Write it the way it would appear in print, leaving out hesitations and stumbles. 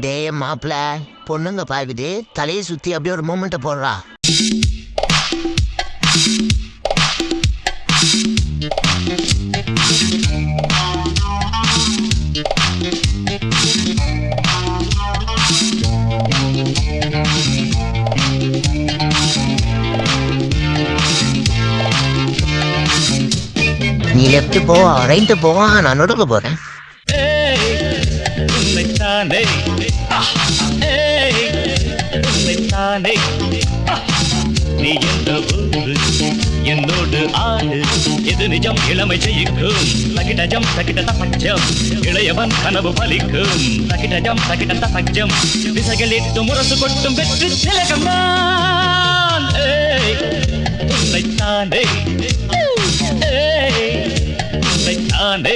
டேய் மாப்பிள, பொண்ணுங்க பாக்குது, தலையை சுத்தி அப்படியே ஒரு மூமெண்ட்டை போடுறா. நீ லெஃப்ட் போ, ரைட்டு போ, நான் நடுக்க போறேன். நீ என்ற ஊரு என்னோடு ஆடு, எது நிஜம் இளமை ஜெயிக்கும். தகிடஜம் தகிட தப்பஞ்சம், இளையவன் கனவு பலிக்கும். தகிடஜம் தகிட தப்பஞ்சம், திசைகளிட்டு முரசு கொட்டும் வெற்றி திலகம்தான். உன்னைத்தானே உன்னைத்தானே